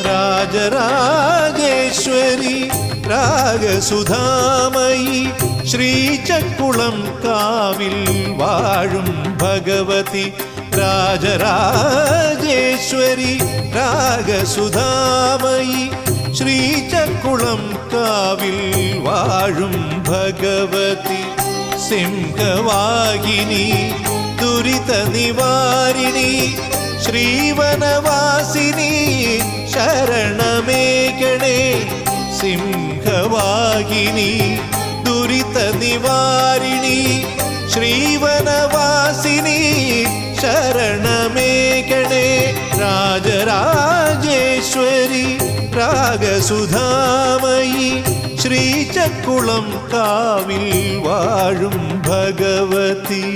രാജരാജേശ്വരി രാഗസുധാമയി ശ്രീചക്കുളം കാവിൽ വാഴും ഭഗവതി രാജരാജേശ്വരി രാഗസുധാമയി ശ്രീചക്കുളം കാവിൽ വാഴും ഭഗവതി സിംഹവാഹിനി ദുരിത നിവാരിണി ശ്രീവനവാസിനി ശരണമേകണേ സിംഹവാഹിനി ദുരിത നിവാരിണി ശ്രീവനവാസിനി ശരണമേകണേ രാജരാജേശ്വരി രാഗസുധാമയി ശ്രീചക്കുളം കാവിൽ വാഴും ഭഗവതി.